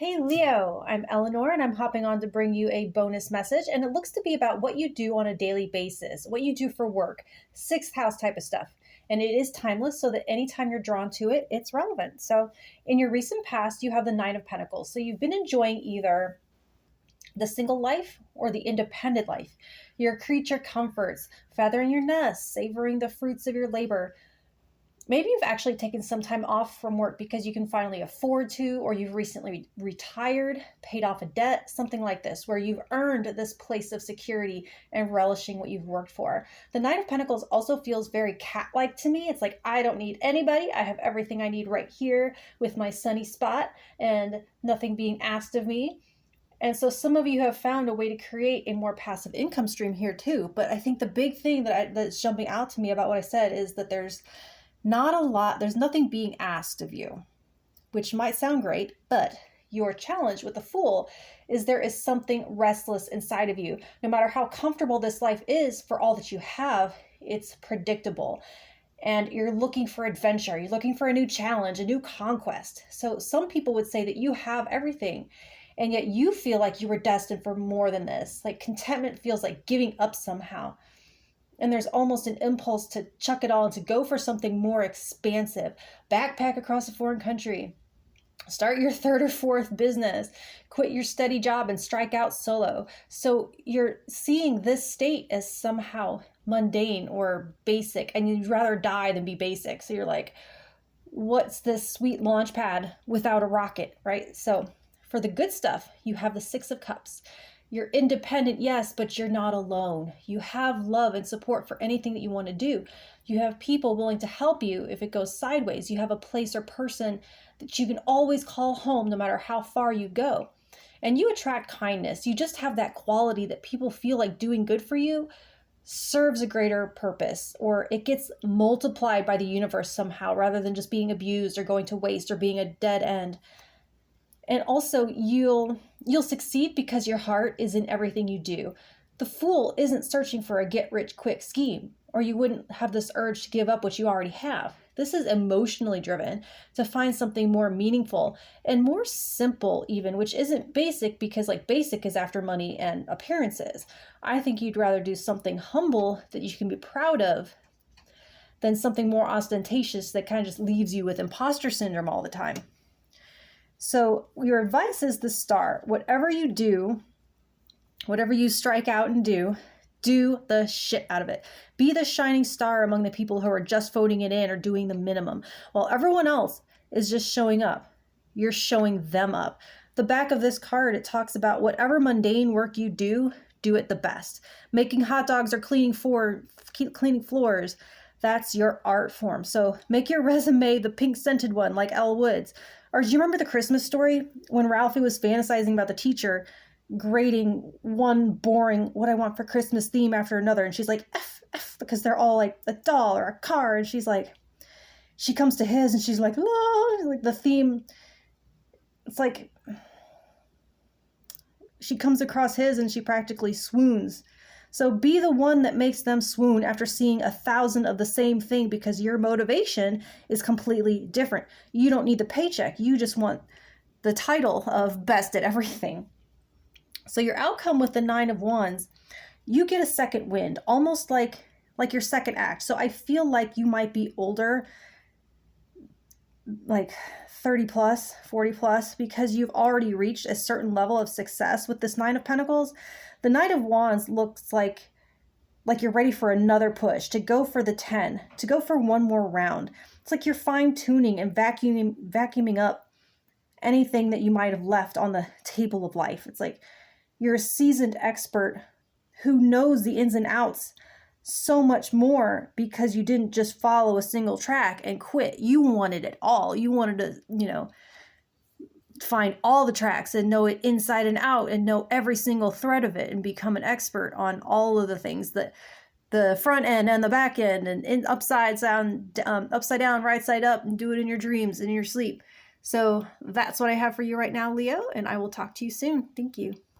Hey Leo, I'm Eleanor and I'm hopping on to bring you a bonus message. And it looks to be about what you do on a daily basis, what you do for work, sixth house type of stuff. And it is timeless so that anytime you're drawn to it, it's relevant. So in your recent past, you have the Nine of Pentacles. So you've been enjoying either the single life or the independent life, your creature comforts, feathering your nest, savoring the fruits of your labor. Maybe you've actually taken some time off from work because you can finally afford to, or you've recently retired, paid off a debt, something like this, where you've earned this place of security and relishing what you've worked for. The Nine of Pentacles also feels very cat-like to me. It's like, I don't need anybody. I have everything I need right here with my sunny spot and nothing being asked of me. And so some of you have found a way to create a more passive income stream here too. But I think the big thing that's jumping out to me about what I said is that there's nothing being asked of you, which might sound great, but your challenge with the Fool is there is something restless inside of you. No matter how comfortable this life is for all that you have, it's predictable. And you're looking for adventure. You're looking for a new challenge, a new conquest. So some people would say that you have everything, and yet you feel like you were destined for more than this. Like contentment feels like giving up somehow. And there's almost an impulse to chuck it all and to go for something more expansive. Backpack across a foreign country. Start your third or fourth business. Quit your steady job and strike out solo. So you're seeing this state as somehow mundane or basic, and you'd rather die than be basic. So you're like, what's this sweet launch pad without a rocket, right? So for the good stuff, you have the Six of Cups. You're independent, yes, but you're not alone. You have love and support for anything that you want to do. You have people willing to help you if it goes sideways. You have a place or person that you can always call home no matter how far you go. And you attract kindness. You just have that quality that people feel like doing good for you serves a greater purpose, or it gets multiplied by the universe somehow rather than just being abused or going to waste or being a dead end. And also you'll succeed because your heart is in everything you do. The Fool isn't searching for a get-rich-quick scheme, or you wouldn't have this urge to give up what you already have. This is emotionally driven to find something more meaningful and more simple even, which isn't basic because like basic is after money and appearances. I think you'd rather do something humble that you can be proud of than something more ostentatious that kind of just leaves you with imposter syndrome all the time. So your advice is the Star. Whatever you do, whatever you strike out and do the shit out of it. Be the shining star among the people who are just voting it in or doing the minimum. While everyone else is just showing up, you're showing them up. The back of this card, it talks about whatever mundane work you do it the best. Making hot dogs or cleaning floors, that's your art form. So make your resume the pink scented one like Elle Woods. Or do you remember the Christmas story when Ralphie was fantasizing about the teacher grading one boring what I want for Christmas theme after another? And she's like, F, because they're all like a doll or a car. And she's like, she comes to his and she's like, oh, like the theme. It's like she comes across his and she practically swoons. So be the one that makes them swoon after seeing 1,000 of the same thing because your motivation is completely different. You don't need the paycheck. You just want the title of best at everything. So your outcome with the Nine of Wands, you get a second wind, almost like your second act. So I feel like you might be older, like 30 plus, 40 plus, because you've already reached a certain level of success with this Nine of Pentacles. The Knight of Wands looks like you're ready for another push, to go for the 10, to go for one more round. It's like you're fine-tuning and vacuuming up anything that you might have left on the table of life. It's like you're a seasoned expert who knows the ins and outs so much more because you didn't just follow a single track and quit. You wanted it all. You wanted to, find all the tracks and know it inside and out and know every single thread of it and become an expert on all of the things, that the front end and the back end and upside down, right side up, and do it in your dreams and in your sleep. So that's what I have for you right now, Leo, and I will talk to you soon. Thank you.